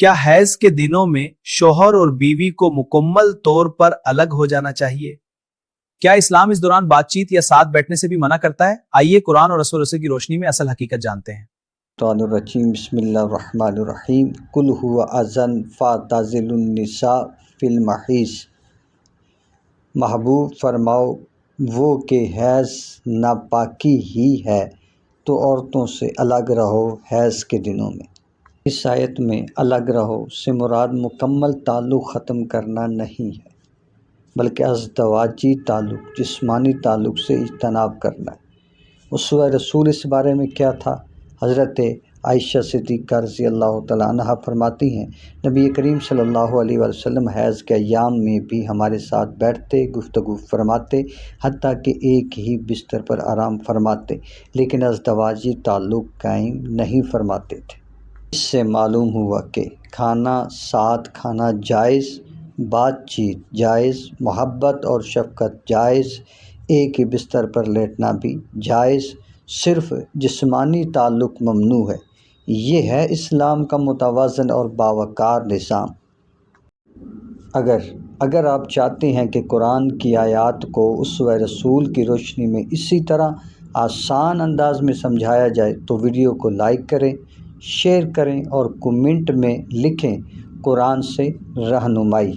کیا حیض کے دنوں میں شوہر اور بیوی کو مکمل طور پر الگ ہو جانا چاہیے؟ کیا اسلام اس دوران بات چیت یا ساتھ بیٹھنے سے بھی منع کرتا ہے؟ آئیے قرآن اور رسول اللہ کی روشنی میں اصل حقیقت جانتے ہیں۔ الرجیم بسم اللہ الرحمن الرحیم قل هو اذن فاعتزلوا النساء فی المحیض۔ محبوب فرماؤ وہ کہ حیض ناپاکی ہی ہے تو عورتوں سے الگ رہو حیض کے دنوں میں۔ اس آیت میں الگ رہو سے مراد مکمل تعلق ختم کرنا نہیں ہے، بلکہ ازدواجی تعلق، جسمانی تعلق سے اجتناب کرنا ہے۔ اسوہ رسول اس بارے میں کیا تھا؟ حضرت عائشہ صدیقہ رضی اللہ تعالیٰ عنہ فرماتی ہیں، نبی کریم صلی اللہ علیہ وسلم حیض کے ایام میں بھی ہمارے ساتھ بیٹھتے، گفتگو فرماتے، حتیٰ کہ ایک ہی بستر پر آرام فرماتے، لیکن ازدواجی تعلق قائم نہیں فرماتے تھے۔ اس سے معلوم ہوا کہ کھانا ساتھ کھانا جائز، بات چیت جائز، محبت اور شفقت جائز، ایک ہی بستر پر لیٹنا بھی جائز، صرف جسمانی تعلق ممنوع ہے۔ یہ ہے اسلام کا متوازن اور باوقار نظام۔ اگر آپ چاہتے ہیں کہ قرآن کی آیات کو اسوہ رسول کی روشنی میں اسی طرح آسان انداز میں سمجھایا جائے تو ویڈیو کو لائک کریں، شیئر کریں اور کمنٹ میں لکھیں قرآن سے رہنمائی۔